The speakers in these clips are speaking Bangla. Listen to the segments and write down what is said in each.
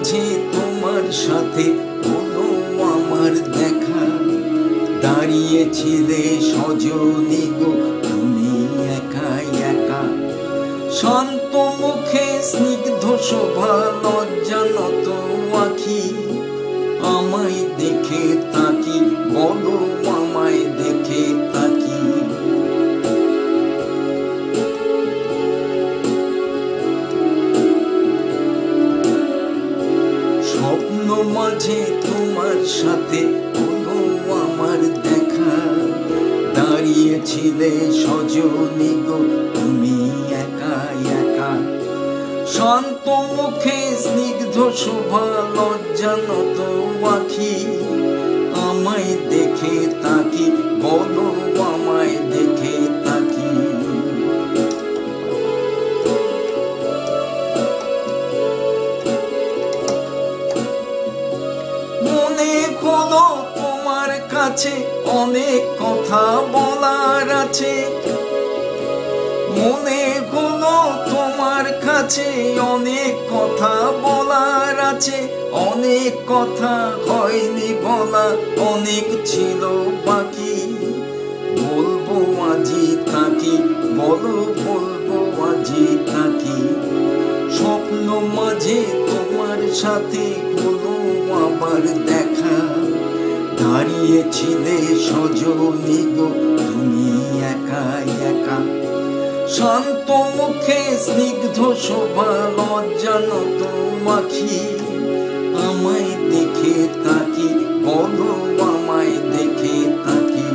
মাঝে তোমার সাথে হলো আমার দেখা, দাঁড়িয়েছিলে সজনী গো তুমি একা একা। শান্ত মুখে স্নিগ্ধ শোভা লজ্জানত আখি, আমায় দেখে তাকি, বলো আমায় দেখে তাকি। স্বপ্ন মাঝে তোমার সাথে হলো আমার দেখা, দাঁড়িয়েছিলে সজনী গো তুমি একা একা। শান্ত মুখে স্নিগ্ধ শোভা লজ্জানত আখি, আমায় দেখে তাকি, বলো আমায় দেখে তাকি। মনে হলো তোমার কাছে অনেক কথা বলার আছে, মনে হলো তোমার কাছে অনেক কথা বলার আছে। অনেক কথা হয়নি বলা, অনেক ছিল বাকি, বলবো আজি তাকি, বলো বলবো আজি তাকি। স্বপ্ন মাঝে তোমার সাথে হলো আবার দেখা, দাঁড়িয়েছিলে সজনী গো তুমি একা একা। শান্ত মুখে স্নিগ্ধ শোভা লজ্জানত আখি, আমায় দেখে তাকি, বলো আমায় দেখে তাকি।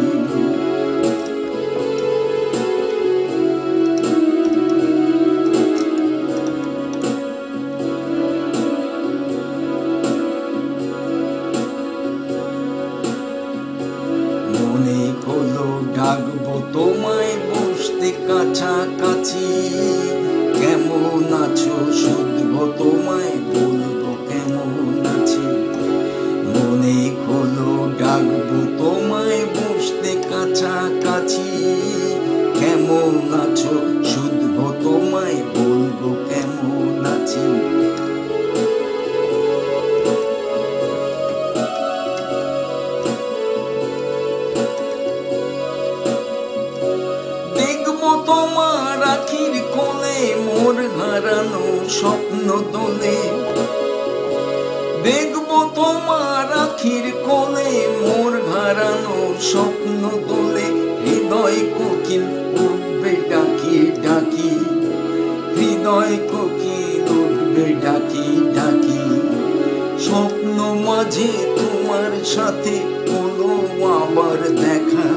মনে হলো ডাকবো তোমায় বসতে কাছাকাছি, কেমন আছো শুধবো তোমায়, বলবো কেমন আছি। মনে হলো ডাকবো তোমায় বসতে কাছাকাছি, কেমন আছো শুধবো তোমায়, বলবো কেমন আছি। তোমার আখির কোলে মোর হারানো স্বপ্ন দোলে, দেখবো তোমার আখির কোলে মোর হারানো স্বপ্ন দোলে। হৃদয় কোকিল উঠবে ডাকি ডাকি, হৃদয় কোকিল উঠবে ডাকি ডাকি। স্বপ্ন মাঝে তোমার সাথে হলো আবার দেখা,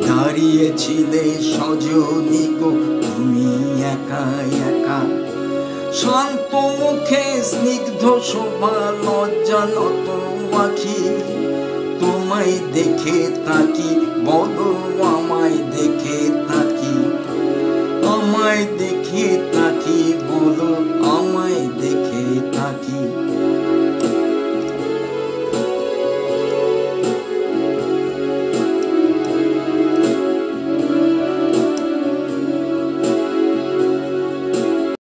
দাঁড়িয়েছিলে সজনী গো তুমি একা একা। শান্ত মুখে স্নিগ্ধ শোভা লজ্জানত আখি, তোমায় দেখে তাকি, বলো আমায় দেখে তাকি। আমায় দেখে তাকি, বলো আমায় দেখে তাকি।